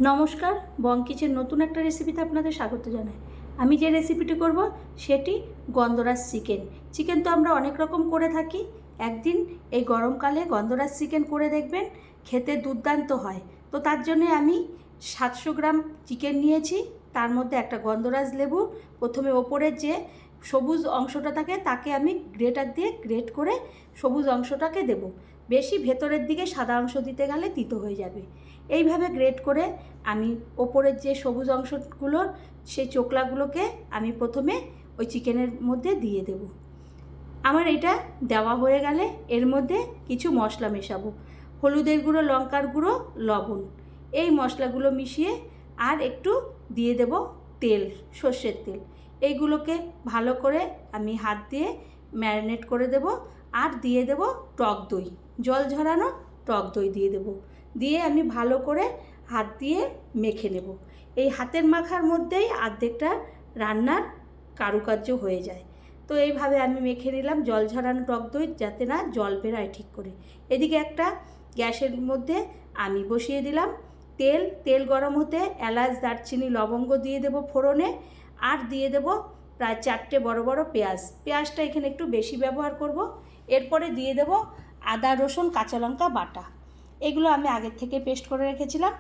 নমস্কার, বঙ্কিচের নতুন একটা রেসিপিতে আপনাদের স্বাগত জানাই। আমি যে রেসিপিটি করব সেটি গন্ধরাজ চিকেন তো আমরা অনেক রকম করে থাকি। একদিন এই গরমকালে গন্ধরাজ চিকেন করে দেখবেন, খেতে দুর্দান্ত হয়। তো তার জন্য আমি 700 গ্রাম চিকেন নিয়েছি। তার মধ্যে একটা গন্ধরাজ লেবু, প্রথমে ওপরের যে সবুজ অংশটা থাকে তাকে আমি গ্রেটার দিয়ে গ্রেট করে সবুজ অংশটাকে দেব। বেশি ভেতরের দিকে সাদা অংশ দিতে গেলে তিতো হয়ে যাবে। এইভাবে গ্রেট করে আমি ওপরের যে সবুজ অংশগুলোর সেই চোকলাগুলোকে আমি প্রথমে ওই চিকেনের মধ্যে দিয়ে দেব। আমার এটা দেওয়া হয়ে গেলে এর মধ্যে কিছু মশলা মেশাবো। হলুদের গুঁড়ো, লঙ্কার গুঁড়ো, লবণ, এই মশলাগুলো মিশিয়ে আর একটু দিয়ে দেব তেল, সর্ষের তেল। এইগুলোকে ভালো করে আমি হাত দিয়ে ম্যারিনেট করে দেব। আর দিয়ে দেব টক দই, জল ঝরানো টক দই দিয়ে দেব। দিয়ে আমি ভালো করে হাত দিয়ে মেখে নেব। এই হাতের মাখার মধ্যেই অর্ধেকটা রান্নার কারুকার্য হয়ে যায়। তো এইভাবে আমি মেখে নিলাম জল ঝরানো টক দই, যাতে না জল বেরোয় ঠিক করে। এদিকে একটা গ্যাসের মধ্যে আমি বসিয়ে দিলাম তেল গরম হতে এলাচ, দারচিনি, লবঙ্গ দিয়ে দেব ফোড়নে। আর দিয়ে দেব প্রায় 4টে বড় বড় পেঁয়াজটা এখানে একটু বেশি ব্যবহার করব। এরপরে দিয়ে দেব আদা, রসুন, কাঁচা লঙ্কা বাটা। এগুলো আমি আগের থেকে পেস্ট করে রেখেছিলাম।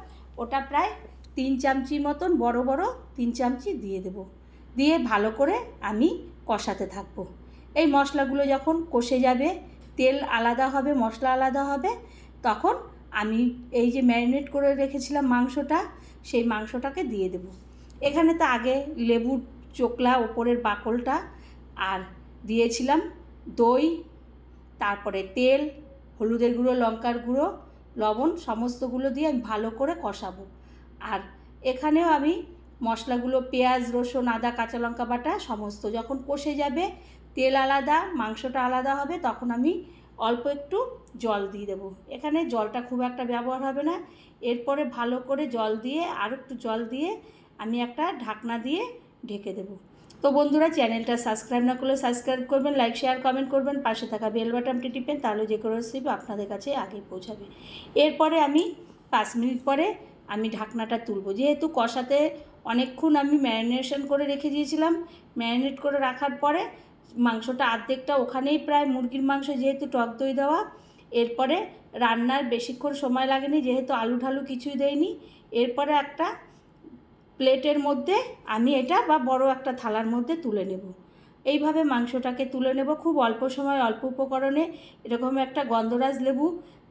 ওটা প্রায় 3 চামচি মতন, বড় বড় 3 চামচি দিয়ে দেব। দিয়ে ভালো করে আমি কষাতে থাকব। এই মশলাগুলো যখন কষে যাবে, তেল আলাদা হবে, মশলা আলাদা হবে, তখন আমি এই যে ম্যারিনেট করে রেখেছিলাম মাংসটা, সেই মাংসটাকে দিয়ে দেব। এখানে তো আগে লেবুর চোকলা, ওপরের বাকলটা, আর দিয়েছিলাম দই, তারপরে তেল, হলুদের গুঁড়ো, লঙ্কার গুঁড়ো, লবণ, সমস্তগুলো দিয়ে আমি ভালো করে কষাবো। আর এখানেও আমি মশলাগুলো, পেঁয়াজ, রসুন, আদা, কাঁচা লঙ্কা বাটা সমস্ত যখন কষে যাবে, তেল আলাদা, মাংসটা আলাদা হবে, তখন আমি অল্প একটু জল দিয়ে দেবো। এখানে জলটা খুব একটা ব্যবহার হবে না। এরপরে ভালো করে জল দিয়ে, আরও একটু জল দিয়ে আমি একটা ঢাকনা দিয়ে ঢেকে দেবো। তো বন্ধুরা, চ্যানেলটা সাবস্ক্রাইব না করলে সাবস্ক্রাইব করবেন, লাইক, শেয়ার, কমেন্ট করবেন, পাশে থাকা বেল বাটনটি টিপেন, তাহলে যে কোনো রেসিপি আপনাদের কাছে আগে পৌঁছাবে। এরপরে আমি 5 মিনিট পরে আমি ঢাকনাটা তুলব। যেহেতু কষাতে অনেকক্ষণ আমি ম্যারিনেশন করে রেখে দিয়েছিলাম, ম্যারিনেট করে রাখার পরে মাংসটা অর্ধেকটা ওখানেই, প্রায় মুরগির মাংস যেহেতু টক দই দেওয়া, এরপরে রান্নার বেশিক্ষণ সময় লাগেনি, যেহেতু আলু ঢালু কিছুই দেয়নি। এরপরে একটা প্লেটের মধ্যে আমি এটা, বা বড় একটা থালার মধ্যে তুলে নেব। এইভাবে মাংসটাকে তুলে নেব। খুব অল্প সময়, অল্প উপকরণে এরকম একটা গন্ধরাজ লেবু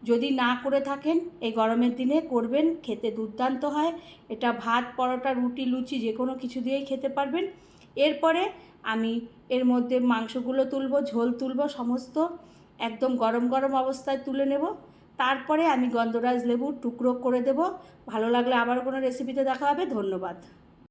যদি না করে থাকেন, এই গরমের দিনে করবেন, খেতে দুর্দান্ত হয়। এটা ভাত, পরোটা, রুটি, লুচি যে কোনো কিছু দিয়েই খেতে পারবেন। এরপরে আমি এর মধ্যে মাংসগুলো তুলব, ঝোল তুলব, সমস্ত একদম গরম গরম অবস্থায় তুলে নেব। তারপরে আমি গন্ধরাজ লেবুর টুকরো করে দেব। ভালো লাগলে আবার কোনো রেসিপিতে দেখা হবে। ধন্যবাদ।